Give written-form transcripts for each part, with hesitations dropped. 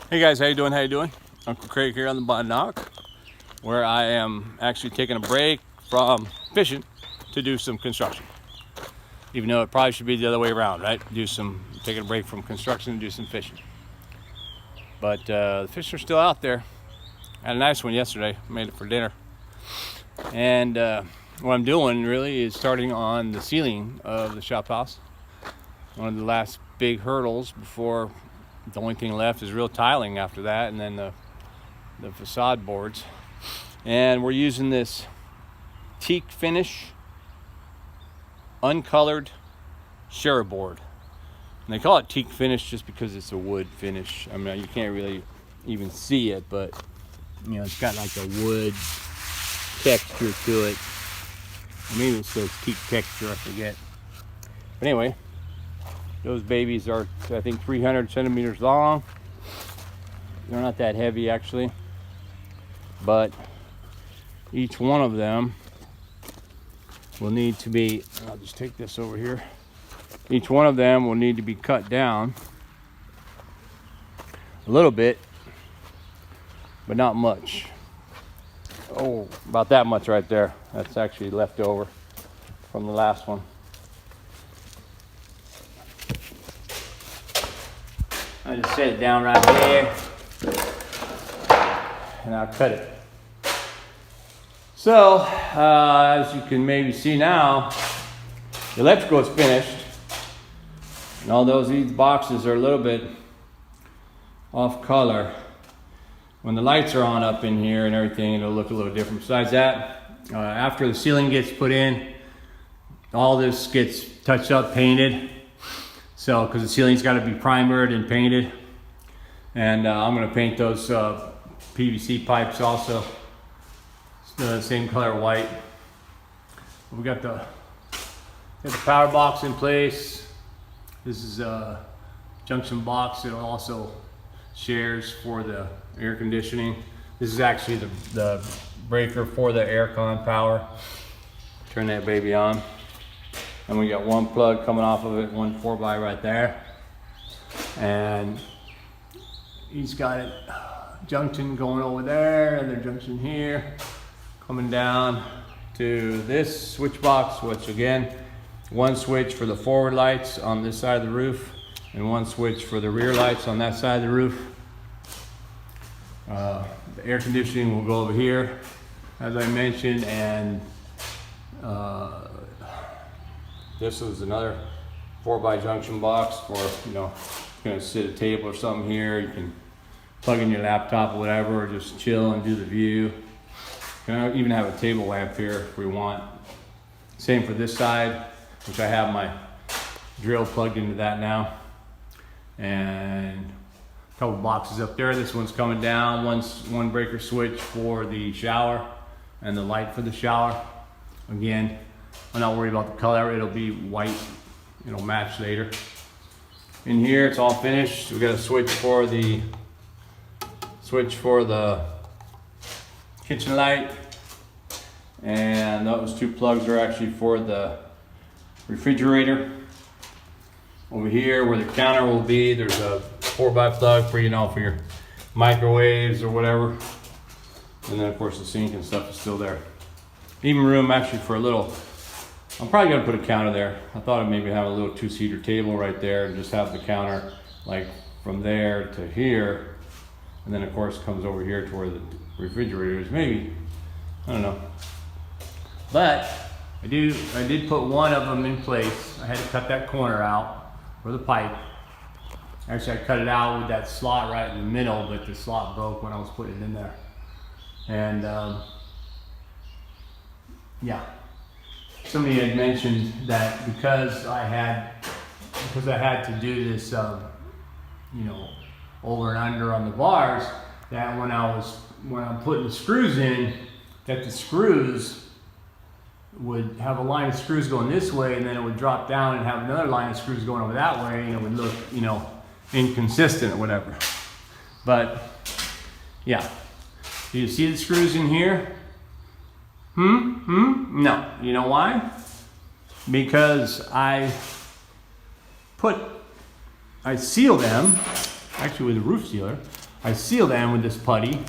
Hey guys, how you doing? How you doing? Uncle Craig here on the Bondock, where I am actually taking a break from fishing to do some construction. Even though it probably should be the other way around, right? Taking a break from construction and do some fishing. But the fish are still out there. I had a nice one yesterday. Made it for dinner. And what I'm doing really is starting on the ceiling of the shop house. One of the last big hurdles before. The only thing left is real tiling after that, and then the facade boards. And we're using this teak finish uncolored share board. And they call it teak finish just because it's a wood finish. I mean, you can't really even see it, but you know, it's got like a wood texture to it. Maybe it says teak texture, I forget. But anyway, those babies are, I think, 300 centimeters long. They're not that heavy, actually. But each one of them will need to be, I'll just take this over here. Each one of them will need to be cut down a little bit, but not much. Oh, about that much right there. That's actually left over from the last one. I just set it down right there and I'll cut it. So, as you can maybe see now, the electrical is finished. And although these boxes are a little bit off color, when the lights are on up in here and everything, it'll look a little different. Besides that, after the ceiling gets put in, all this gets touched up, painted. So, because the ceiling's got to be primered and painted, and I'm going to paint those PVC pipes also. It's the same color white. We got the power box in place. This is a junction box. It also shares for the air conditioning. This is actually the breaker for the aircon power. Turn that baby on. And we got one plug coming off of it, one 4x right there. And he's got it junction going over there, and their junction here, coming down to this switch box, which again, one switch for the forward lights on this side of the roof, and one switch for the rear lights on that side of the roof. The air conditioning will go over here, as I mentioned, and this is another 4x junction box for, you know, you're gonna sit at a table or something here. You can plug in your laptop or whatever, or just chill and do the view. You can even have a table lamp here if we want. Same for this side, which I have my drill plugged into that now. And a couple boxes up there. This one's coming down. One breaker switch for the shower and the light for the shower. Again, I'm not worried about the color. It'll be white. It'll match later. In here, it's all finished. We got a switch for the kitchen light, and those two plugs are actually for the refrigerator. Over here, where the counter will be, there's a 4x plug for, you know, for your microwaves or whatever. And then, of course, the sink and stuff is still there. Even room actually for a little. I'm probably gonna put a counter there. I thought I'd maybe have a little 2-seater table right there and just have the counter like from there to here. And then of course comes over here to where the refrigerator is. Maybe, I don't know. But I did put one of them in place. I had to cut that corner out for the pipe. Actually, I cut it out with that slot right in the middle, but the slot broke when I was putting it in there. And yeah. Somebody had mentioned that because I had to do this, you know, over and under on the bars, that when I'm putting the screws in, that the screws would have a line of screws going this way, and then it would drop down and have another line of screws going over that way, and it would look, you know, inconsistent or whatever. But yeah, do you see the screws in here? No. You know why? Because I seal them, actually with a roof sealer. I seal them with this putty,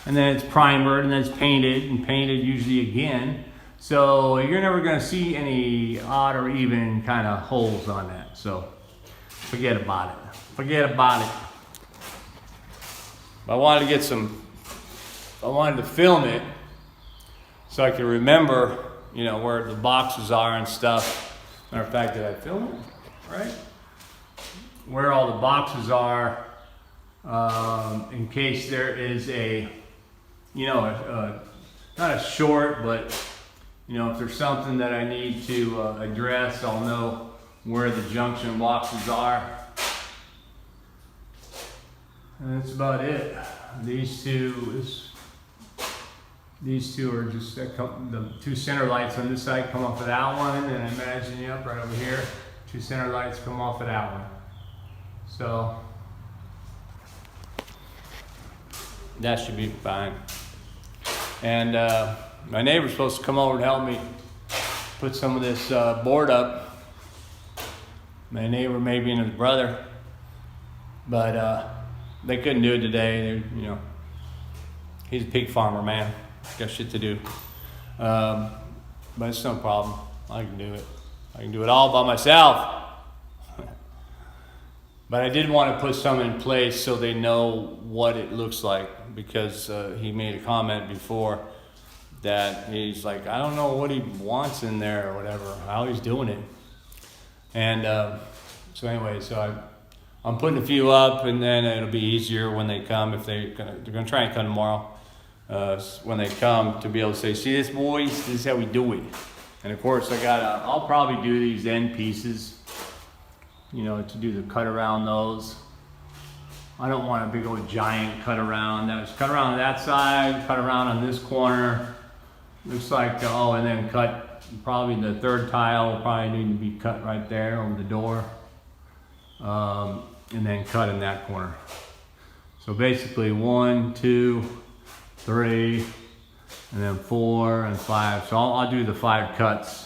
and then it's primered, and then it's painted, and painted usually again. So you're never gonna see any odd or even kind of holes on that. So forget about it. Forget about it. I wanted to film it so I can remember, you know, where the boxes are and stuff. Matter of fact, did I film it? Right? Where all the boxes are, in case there is a, you know, not a short, but, you know, if there's something that I need to address, I'll know where the junction boxes are. And that's about it. These two are just the two center lights on this side come off of that one, and I imagine, yep, right over here, two center lights come off of that one. So that should be fine. And my neighbor's supposed to come over and help me put some of this board up. My neighbor, maybe, and his brother, but they couldn't do it today. You know, he's a pig farmer, man. Got shit to do. But it's no problem. I can do it. I can do it all by myself. But I did want to put some in place so they know what it looks like, because he made a comment before that he's like, I don't know what he wants in there or whatever, how he's doing it. And so anyway, so I'm putting a few up, and then it'll be easier when they come, if they're gonna try and come tomorrow, when they come, to be able to say, see this, boys, this is how we do it. And of course I'll probably do these end pieces, you know, to do the cut around those. I don't want a big old giant cut around. That was cut around on that side, cut around on this corner. Looks like, oh, and then cut, probably the third tile will probably need to be cut right there over the door. And then cut in that corner. So basically 1, 2, 3, and then 4 and 5. So I'll do the 5 cuts.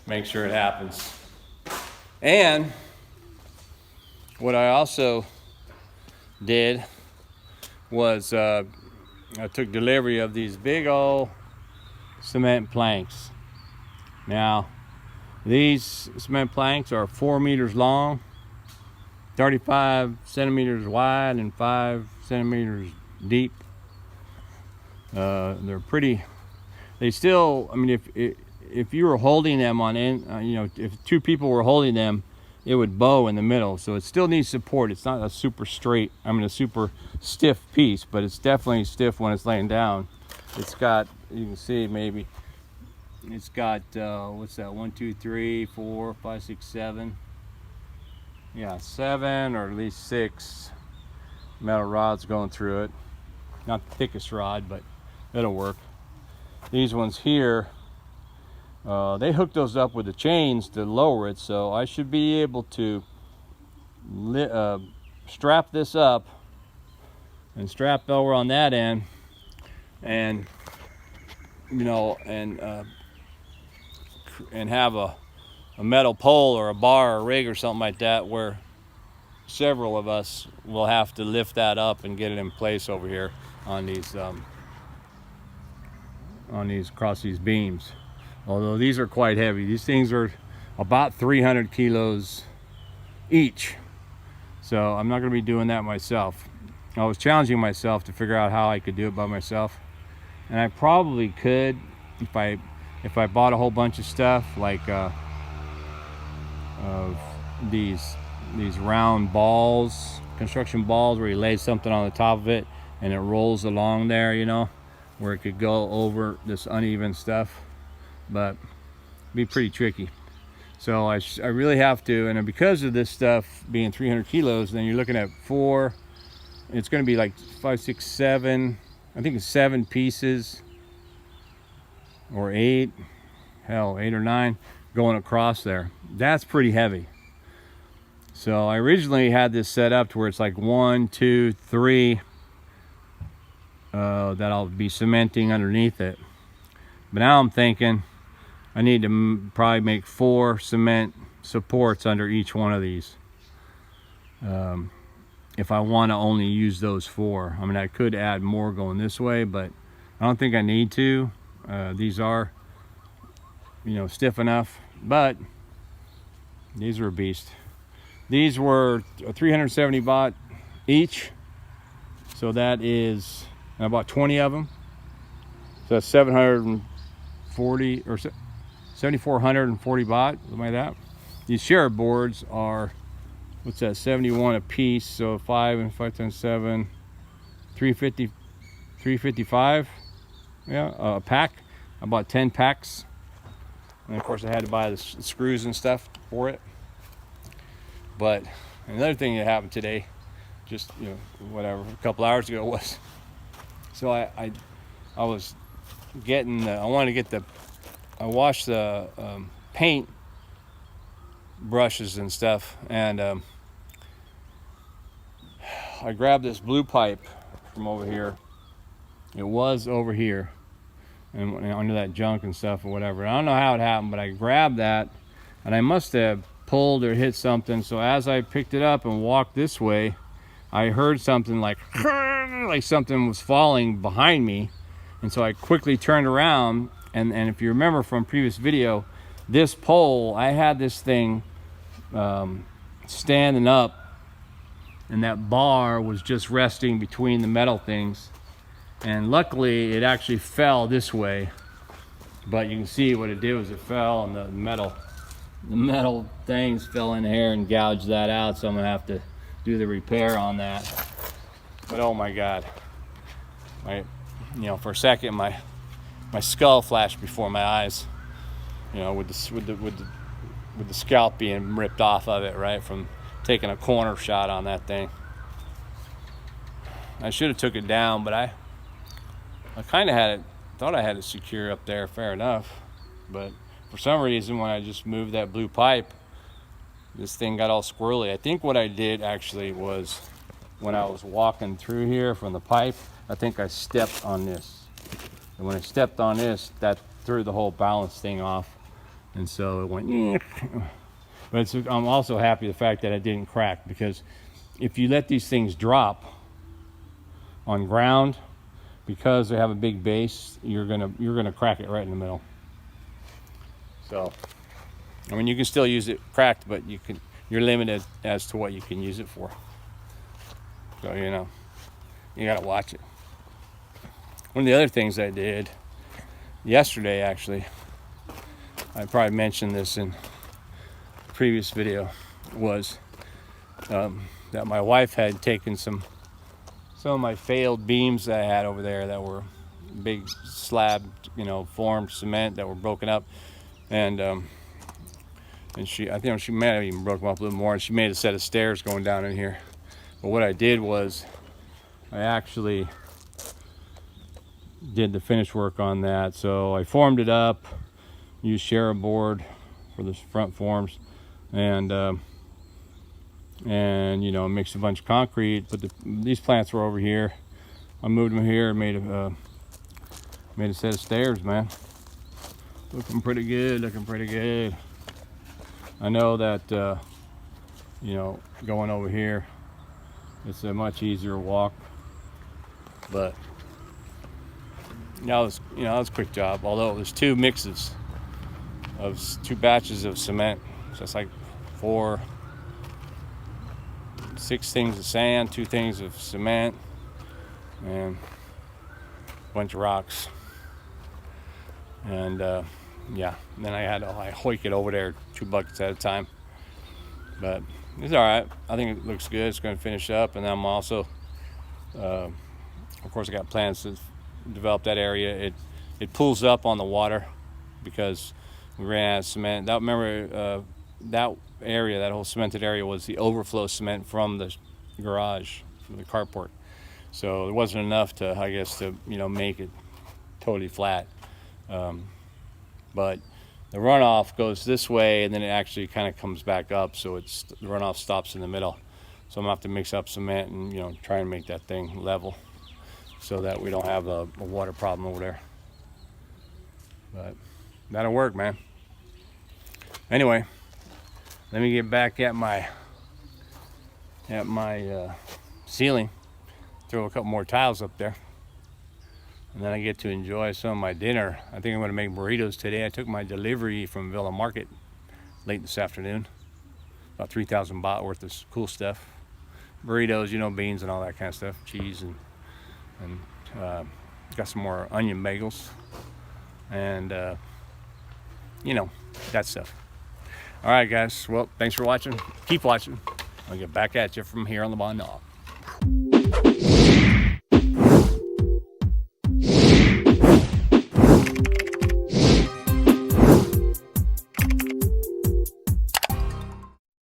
Make sure it happens. And what I also did was I took delivery of these big old cement planks. Now, these cement planks are 4 meters long, 35 centimeters wide, and 5 centimeters deep. They're pretty. They still, I mean, if you were holding them on end, you know, if 2 people were holding them, it would bow in the middle. So it still needs support. It's not a super straight, I mean, a super stiff piece, but it's definitely stiff when it's laying down. It's got, you can see maybe, it's got, what's that, 1, 2, 3, 4, 5, 6, 7. Yeah, 7 or at least 6 metal rods going through it. Not the thickest rod, but it'll work. These ones here, they hooked those up with the chains to lower it, so I should be able to strap this up and strap over on that end, and you know, and have a metal pole or a bar or a rig or something like that, where several of us will have to lift that up and get it in place over here on these across these beams. Although these are quite heavy. These things are about 300 kilos each. So I'm not going to be doing that myself. I was challenging myself to figure out how I could do it by myself. And I probably could if I bought a whole bunch of stuff, like these round balls, construction balls, where you lay something on the top of it and it rolls along there, you know, where it could go over this uneven stuff. But it'd be pretty tricky. So I really have to, and because of this stuff being 300 kilos, then you're looking at 4, it's going to be like 5, 6, 7, I think it's 7 pieces, or 8, hell, 8 or 9 going across there. That's pretty heavy. So I originally had this set up to where it's like 1, 2, 3 that I'll be cementing underneath it. But now I'm thinking I need to probably make 4 cement supports under each one of these. if I want to only use those 4. I mean, I could add more going this way, but I don't think I need to. These are, you know, stiff enough, but these are a beast. These were 370 baht each, so that is, and I bought 20 of them, so that's 740 or 7,440 baht, something like that. These share boards are, what's that, 71 a piece, so 5 and 5 times 7, 350, 355, yeah, a pack. I bought 10 packs, and of course I had to buy the screws and stuff for it. But another thing that happened today, just, you know, whatever, a couple hours ago, was, so I was getting I wanted to get I washed the paint brushes and stuff, and I grabbed this blue pipe from over here. It was over here and under that junk and stuff or whatever. I don't know how it happened, but I grabbed that, and I must have pulled or hit something. So as I picked it up and walked this way, I heard something like something was falling behind me, and so I quickly turned around, and if you remember from previous video, this pole, I had this thing standing up, and that bar was just resting between the metal things, and luckily it actually fell this way. But you can see what it did was it fell, and the metal things fell in here and gouged that out, so I'm gonna have to do the repair on that. But oh my god, you know, for a second my skull flashed before my eyes, you know, with the scalp being ripped off of it, right, from taking a corner shot on that thing. I should have took it down, but I kind of thought I had it secure up there, fair enough. But for some reason, when I just moved that blue pipe, this thing got all squirrely. I think what I did actually was, when I was walking through here from the pipe, I think I stepped on this. And when I stepped on this, that threw the whole balance thing off. And so it went, but I'm also happy the fact that it didn't crack, because if you let these things drop on ground, because they have a big base, you're gonna crack it right in the middle. So, I mean, you can still use it cracked, but you're limited as to what you can use it for. So, you know, you gotta watch it. One of the other things I did yesterday, actually, I probably mentioned this in a previous video, was that my wife had taken some of my failed beams that I had over there that were big slab, you know, formed cement that were broken up, and I think she may have even broken them up a little more, and she made a set of stairs going down in here. But what I did was I actually did the finish work on that. So I formed it up, used share board for the front forms, and you know, mixed a bunch of concrete. But these plants were over here. I moved them here and made a set of stairs, man. Looking pretty good. I know that you know, going over here, it's a much easier walk, but that was a quick job. Although it was 2 mixes of 2 batches of cement, so it's like 6 things of sand, 2 things of cement, and a bunch of rocks. And yeah, and then I hoik it over there 2 buckets at a time. But it's all right. I think it looks good. It's going to finish up, and I'm also, of course, I got plans to develop that area. It pulls up on the water because we ran out of cement. That area, that whole cemented area, was the overflow cement from the garage, from the carport. So there wasn't enough to, I guess, to, you know, make it totally flat. But the runoff goes this way, and then it actually kind of comes back up, so the runoff stops in the middle. So I'm gonna have to mix up cement and, you know, try and make that thing level so that we don't have a water problem over there. But that'll work, man. Anyway, let me get back at my at my ceiling. Throw a couple more tiles up there. And then I get to enjoy some of my dinner. I think I'm going to make burritos today. I took my delivery from Villa Market late this afternoon. About 3,000 baht worth of cool stuff. Burritos, you know, beans and all that kind of stuff. Cheese and got some more onion bagels. And, you know, that stuff. All right, guys. Well, thanks for watching. Keep watching. I'll get back at you from here on the Bond Dog.